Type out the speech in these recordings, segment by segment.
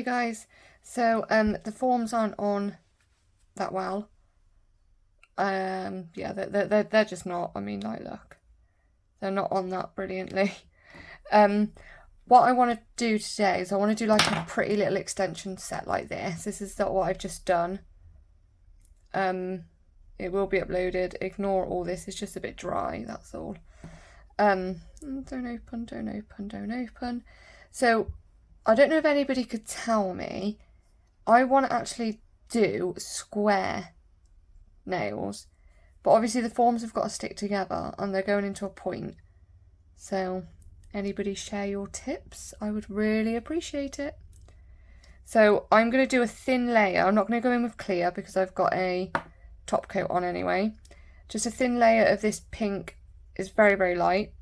Hey guys, so the forms aren't on that well. Yeah, they're just not. I mean, like, look, they're not on that brilliantly. What I want to do today is I want to do like a pretty little extension set like this. This is what I've just done. It will be uploaded. Ignore all this. It's just a bit dry. That's all. Don't open. So I don't know if anybody could tell me. I want to actually do square nails, but obviously the forms have got to stick together and they're going into a point. So anybody share your tips? I would really appreciate it. So I'm going to do a thin layer. I'm not going to go in with clear because I've got a top coat on anyway. Just a thin layer of this pink. Is very, very light,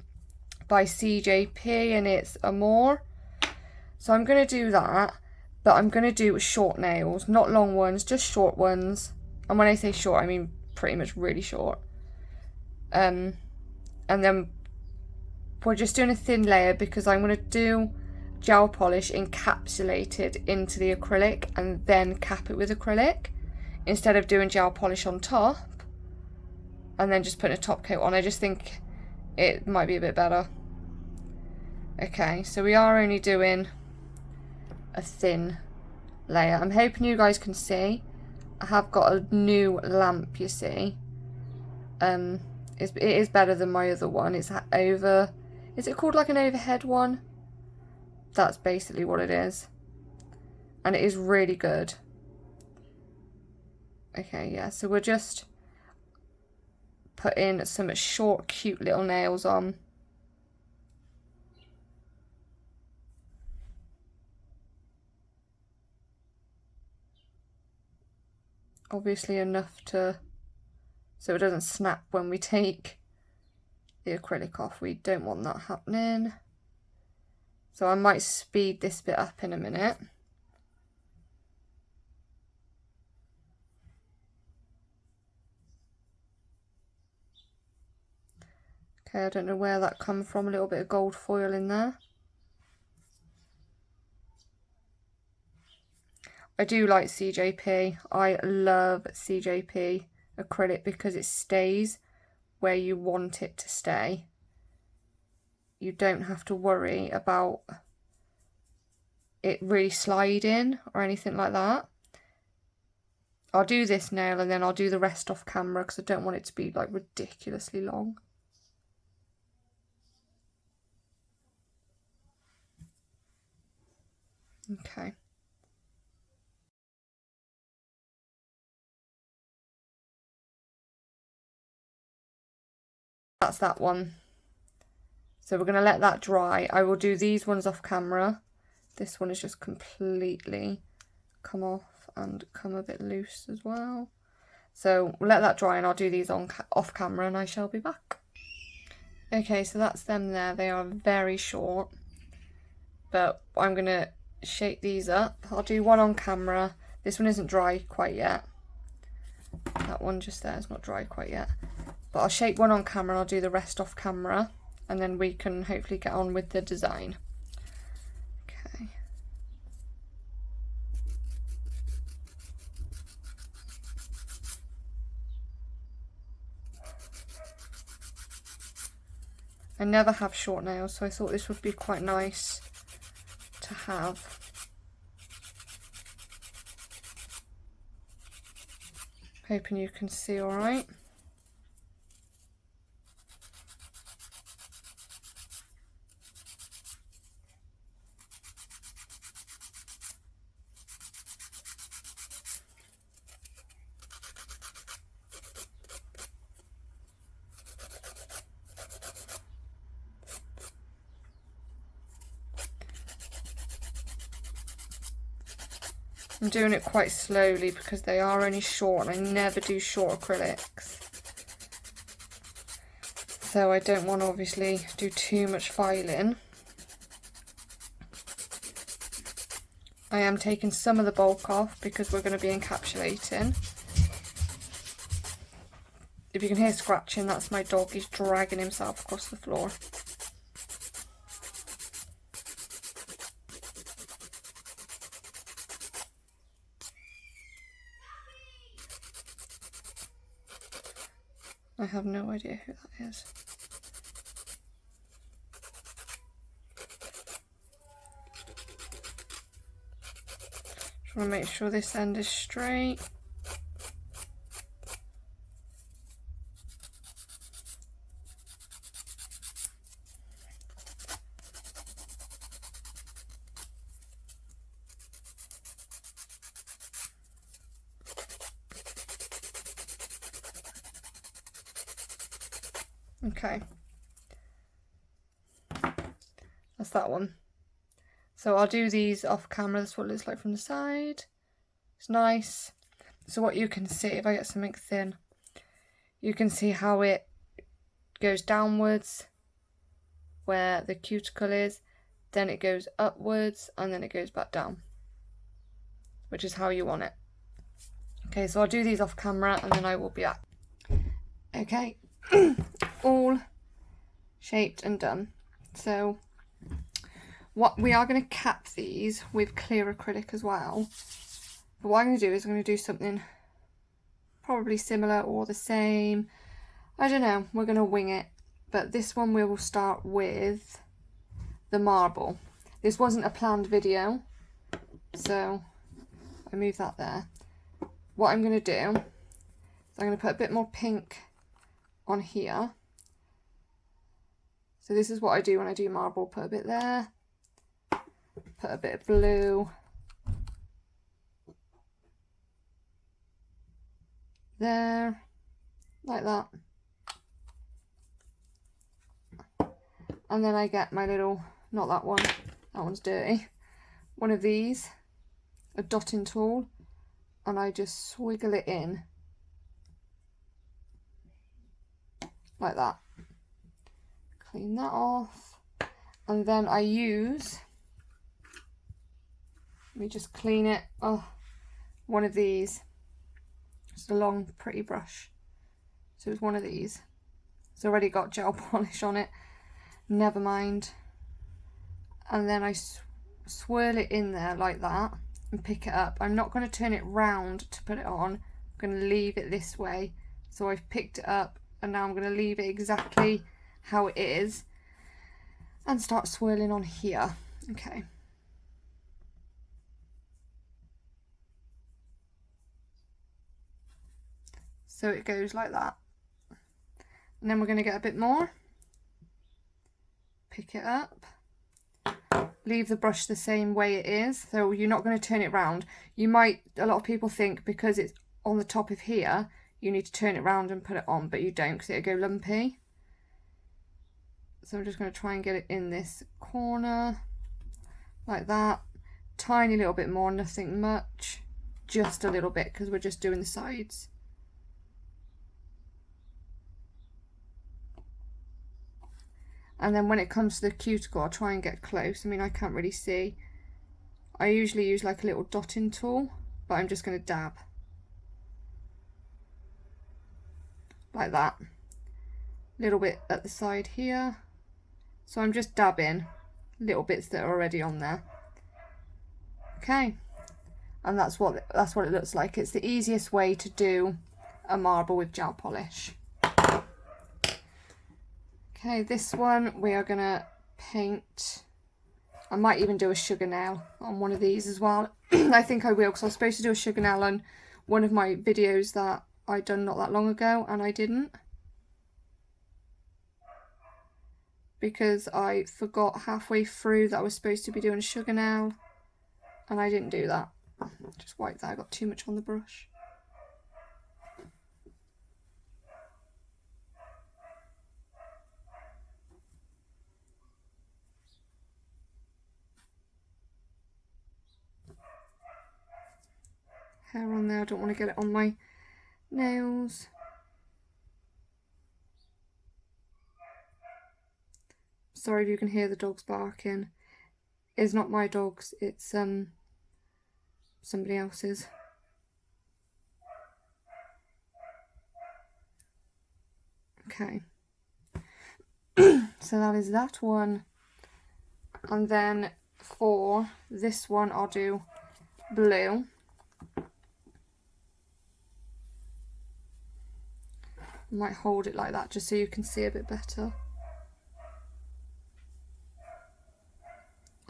by CJP, and it's Amore. So I'm going to do that, but I'm going to do short nails, not long ones, just short ones. And when I say short, I mean pretty much really short. And then we're just doing a thin layer because I'm going to do gel polish encapsulated into the acrylic and then cap it with acrylic instead of doing gel polish on top and then just putting a top coat on. I just think it might be a bit better. Okay, so we are only doing a thin layer. I'm hoping you guys can see. I have got a new lamp, you see. It is better than my other one. It's over. Is it called like an overhead one? That's basically what it is. And it is really good. Okay, yeah, so we're just putting some short, cute little nails on. Obviously enough so it doesn't snap when we take the acrylic off. We don't want that happening. So I might speed this bit up in a minute. Okay, I don't know where that come from, a little bit of gold foil in there. I do like CJP. I love CJP acrylic because it stays where you want it to stay. You don't have to worry about it really sliding or anything like that. I'll do this nail and then I'll do the rest off camera because I don't want it to be like ridiculously long. Okay. That's that one. So we're going to let that dry. I will do these ones off camera. This one is just completely come off and come a bit loose as well. So we'll let that dry and I'll do these off camera and I shall be back. Okay, so that's them there. They are very short, but I'm going to shape these up. I'll do one on camera. This one isn't dry quite yet. That one just there is not dry quite yet. But I'll shape one on camera and I'll do the rest off camera and then we can hopefully get on with the design. Okay. I never have short nails, so I thought this would be quite nice to have. Hoping you can see all right. I'm doing it quite slowly because they are only short and I never do short acrylics. So I don't want to obviously do too much filing. I am taking some of the bulk off because we're going to be encapsulating. If you can hear scratching, that's my dog. He's dragging himself across the floor. I have no idea who that is. Just want to make sure this end is straight. Okay, that's that one. So I'll do these off camera. That's what it looks like from the side. It's nice. So what you can see, if I get something thin, you can see how it goes downwards where the cuticle is, then it goes upwards, and then it goes back down, which is how you want it. Okay, so I'll do these off camera and then I will be back. Okay, all shaped and done. So what we are going to cap these with clear acrylic as well. But what I'm going to do is I'm going to do something probably similar or the same. I don't know, we're going to wing it. But this one we will start with the marble. This wasn't a planned video, so I move that there. What I'm going to do is I'm going to put a bit more pink on here. So this is what I do when I do marble. Put a bit there, put a bit of blue there, like that. And then I get my little, not that one, that one's dirty, one of these, a dotting tool, and I just swiggle it in like that. Clean that off, and then I use, let me just clean it, one of these, just a long pretty brush. So it's one of these. It's already got gel polish on it, never mind. And then I swirl it in there like that and pick it up. I'm not going to turn it round to put it on, I'm going to leave it this way. So I've picked it up and now I'm going to leave it exactly how it is and start swirling on here. Okay. So it goes like that. And then we're going to get a bit more. Pick it up. Leave the brush the same way it is. So you're not going to turn it round. You might, a lot of people think because it's on the top of here, you need to turn it round and put it on, but you don't because it'll go lumpy. So I'm just going to try and get it in this corner like that. Tiny little bit more, nothing much. Just a little bit because we're just doing the sides. And then when it comes to the cuticle, I'll try and get close. I mean, I can't really see. I usually use like a little dotting tool, but I'm just going to dab. Like that. Little bit at the side here. So I'm just dabbing little bits that are already on there. Okay. And that's what it looks like. It's the easiest way to do a marble with gel polish. Okay, this one we are going to paint. I might even do a sugar nail on one of these as well. I think I will because I was supposed to do a sugar nail on one of my videos that I done not that long ago and I didn't. Because I forgot halfway through that I was supposed to be doing a sugar nail and I didn't do that. Just wipe that, I got too much on the brush. Hair on there, I don't want to get it on my nails. Sorry if you can hear the dogs barking. It's not my dogs, it's somebody else's. Okay. So that is that one. And then for this one I'll do blue. I might hold it like that just so you can see a bit better.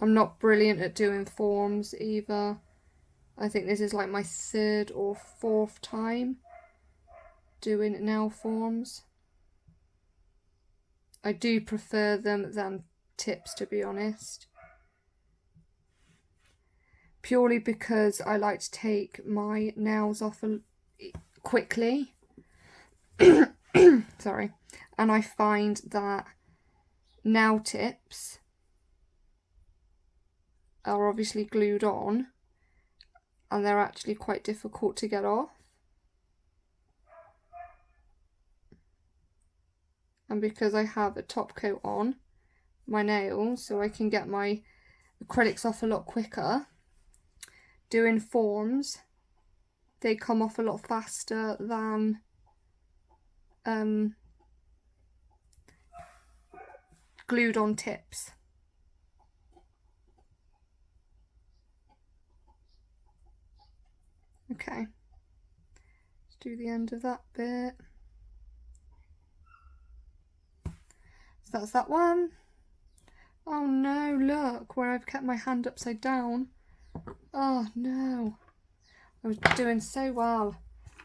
I'm not brilliant at doing forms either. I think this is like my 3rd or 4th time doing nail forms. I do prefer them than tips, to be honest. Purely because I like to take my nails off quickly. Sorry. And I find that nail tips are obviously glued on and they're actually quite difficult to get off. And because I have a top coat on my nails, so I can get my acrylics off a lot quicker, doing forms, they come off a lot faster than glued on tips. Okay, let's do the end of that bit. So that's that one. Oh no, look where I've kept my hand upside down. Oh no, I was doing so well.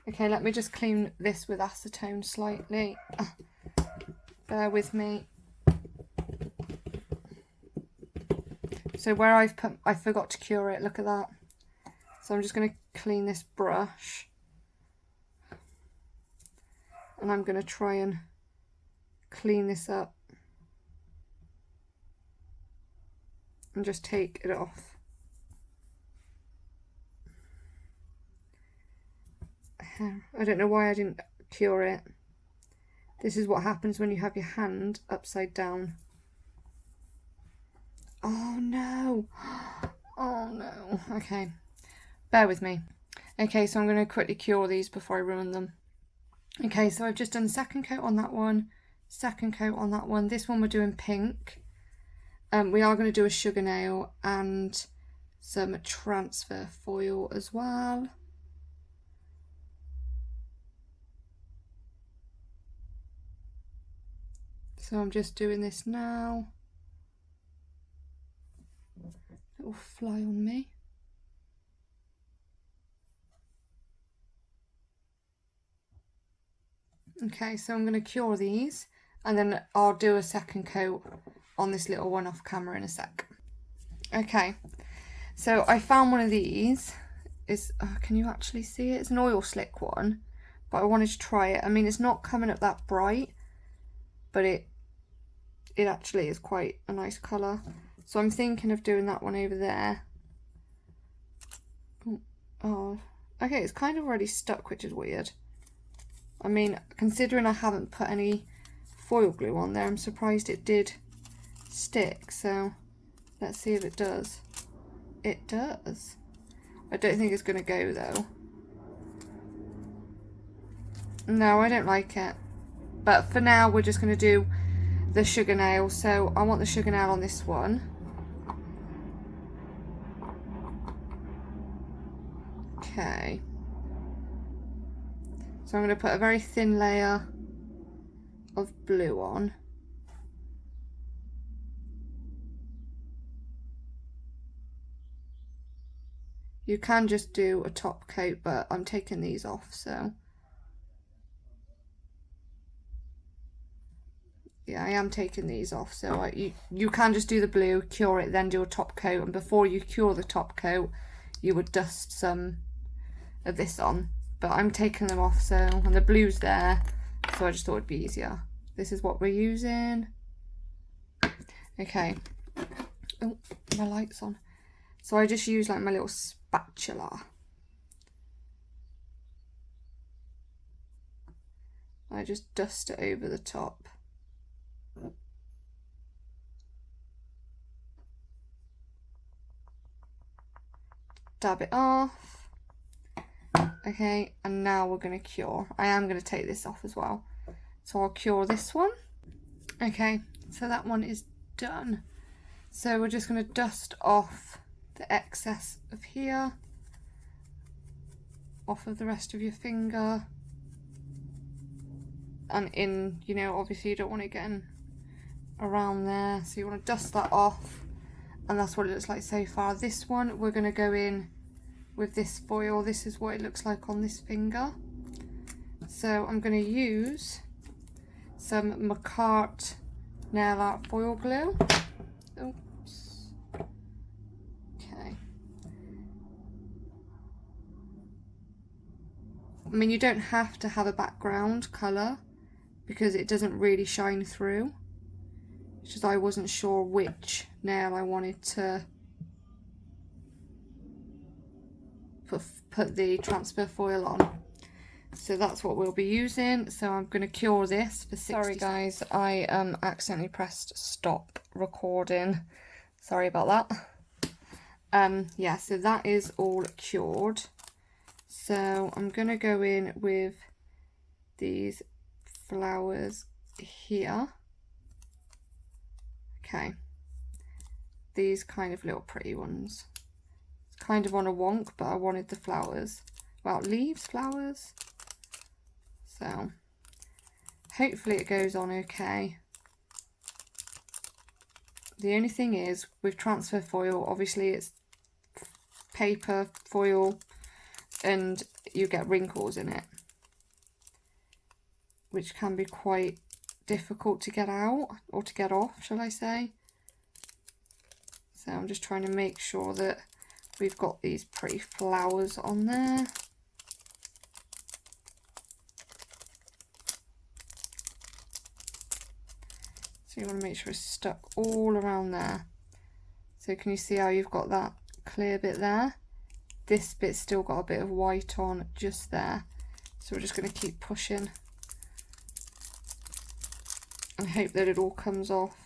Okay, let me just clean this with acetone slightly. Bear with me. So where I've put, I forgot to cure it, look at that. So I'm just going to clean this brush. And I'm going to try and clean this up. And just take it off. I don't know why I didn't cure it. This is what happens when you have your hand upside down. Oh no. Oh no. Okay. Bear with me. Okay, so I'm going to quickly cure these before I ruin them. Okay, so I've just done the 2nd coat on that one, 2nd coat on that one. This one we're doing pink. We are going to do a sugar nail and some transfer foil as well. So I'm just doing this now. It will fly on me. Okay, so I'm going to cure these and then I'll do a 2nd coat on this little one off camera in a sec. Okay, so I found one of these. Can you actually see it? It's an oil slick one, but I wanted to try it. I mean, it's not coming up that bright, but it actually is quite a nice colour. So I'm thinking of doing that one over there. Oh, okay, it's kind of already stuck, which is weird. I mean, considering I haven't put any foil glue on there, I'm surprised it did stick. So let's see if it does. It does. I don't think it's going to go though. No, I don't like it. But for now, we're just going to do the sugar nail. So I want the sugar nail on this one. Okay. So I'm going to put a very thin layer of blue on. You can just do a top coat, but I'm taking these off, so. Yeah, I am taking these off, so you can just do the blue, cure it, then do a top coat, and before you cure the top coat, you would dust some of this on. But I'm taking them off, so, and the blue's there, so I just thought it'd be easier. This is what we're using. Okay. Oh, my light's on. So I just use like my little spatula. I just dust it over the top. Dab it off. Okay, and now we're going to cure. I am going to take this off as well. So I'll cure this one. Okay, so that one is done. So we're just going to dust off the excess of here, off of the rest of your finger. and in, you know, obviously you don't want it getting around there, so you want to dust that off, and that's what it looks like so far. This one we're going to go in with this foil. This is what it looks like on this finger. So I'm going to use some makartt nail art foil glue. Oops. Okay. I mean, you don't have to have a background colour because it doesn't really shine through. It's just I wasn't sure which nail I wanted to put the transfer foil on. So that's what we'll be using. So I'm going to cure this for 60 Sorry guys, I accidentally pressed stop recording. Sorry about that. Yeah, so that is all cured. So I'm going to go in with these flowers here. Okay. These kind of little pretty ones. It's kind of on a wonk, but I wanted the flowers. Well, leaves, flowers. So hopefully it goes on okay. The only thing is with transfer foil, obviously it's paper foil and you get wrinkles in it, which can be quite difficult to get out, or to get off, shall I say. So I'm just trying to make sure that we've got these pretty flowers on there. So you want to make sure it's stuck all around there. So can you see how you've got that clear bit there? This bit's still got a bit of white on just there. So we're just going to keep pushing and hope that it all comes off.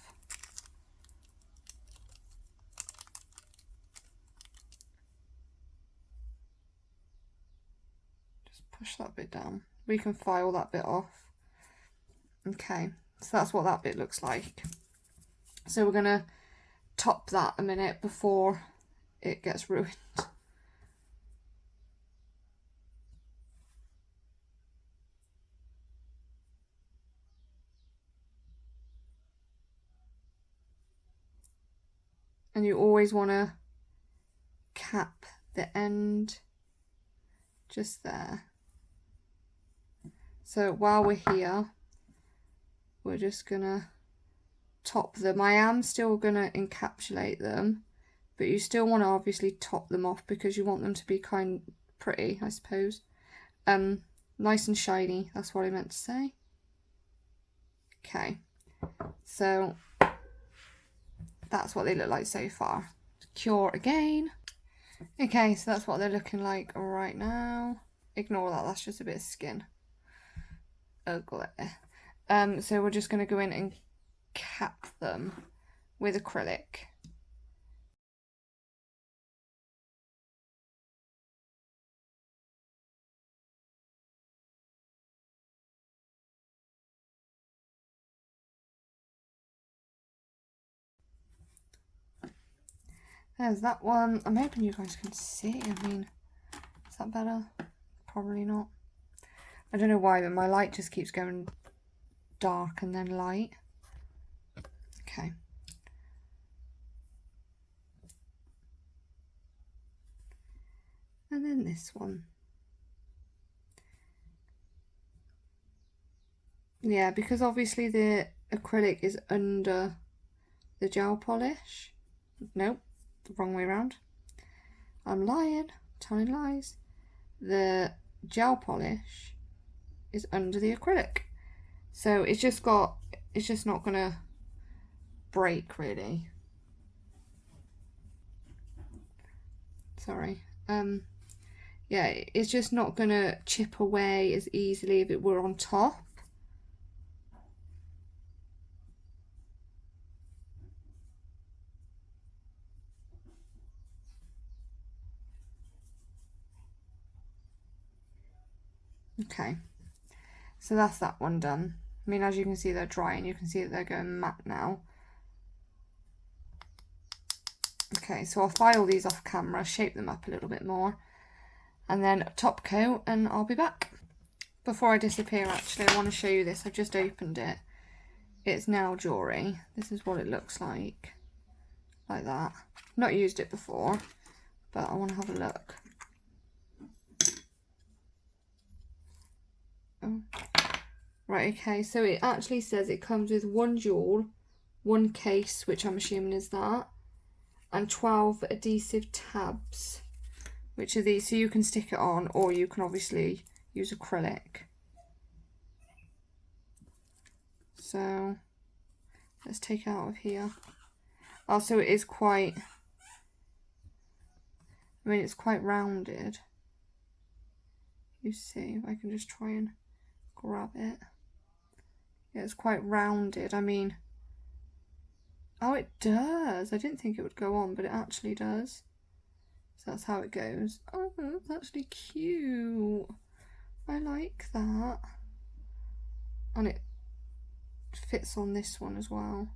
Just push that bit down. We can file that bit off. Okay. So that's what that bit looks like. So we're going to top that a minute before it gets ruined. And you always want to cap the end just there. So while we're here, we're just gonna top them. I am still gonna encapsulate them, but you still want to obviously top them off because you want them to be kind of pretty, I suppose. Nice and shiny, that's what I meant to say. Okay, so that's what they look like so far. Cure again. Okay, so that's what they're looking like right now. Ignore that, that's just a bit of skin. Ugly. So we're just going to go in and cap them with acrylic. There's that one. I'm hoping you guys can see. I mean, is that better? Probably not. I don't know why, but my light just keeps going dark and then light. Okay. And then this one. Yeah, because obviously the acrylic is under the gel polish. Nope, the wrong way around. I'm lying, telling lies. The gel polish is under the acrylic. So it's just not gonna break really. Sorry. Yeah, it's just not gonna chip away as easily if it were on top. Okay, so that's that one done. I mean, as you can see, they're drying. You can see that they're going matte now. Okay, so I'll file these off camera, shape them up a little bit more, and then top coat, and I'll be back. before I disappear, actually, I want to show you this. I've just opened it. It's nail jewellery. This is what it looks like that. Not used it before, but I want to have a look. Oh. Right, okay, so it actually says it comes with 1 jewel, 1 case, which I'm assuming is that, and 12 adhesive tabs, which are these, so you can stick it on, or you can obviously use acrylic. So let's take it out of here. Also, it is quite, I mean, it's quite rounded. You see, I can just try and grab it. Yeah, it's quite rounded. I mean, oh, it does. I didn't think it would go on, but it actually does. So that's how it goes. Oh, that's actually cute. I like that. And it fits on this one as well.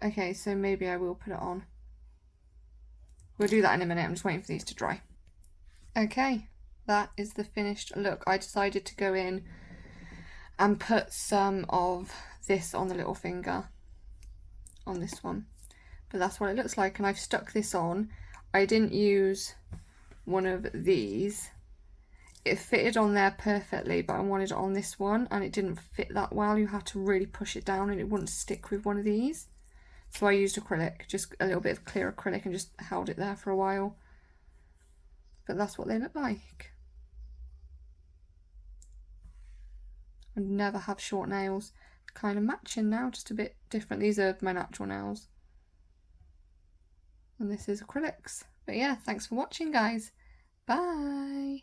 Okay, so maybe I will put it on. We'll do that in a minute. I'm just waiting for these to dry. Okay, that is the finished look. I decided to go in and put some of this on the little finger, on this one. But that's what it looks like, and I've stuck this on. I didn't use one of these. It fitted on there perfectly, but I wanted it on this one, and it didn't fit that well. You had to really push it down, and it wouldn't stick with one of these. So I used acrylic, just a little bit of clear acrylic, and just held it there for a while. But that's what they look like. I never have short nails. Kind of matching now, just a bit different. These are my natural nails. And this is acrylics. But yeah, thanks for watching, guys. Bye.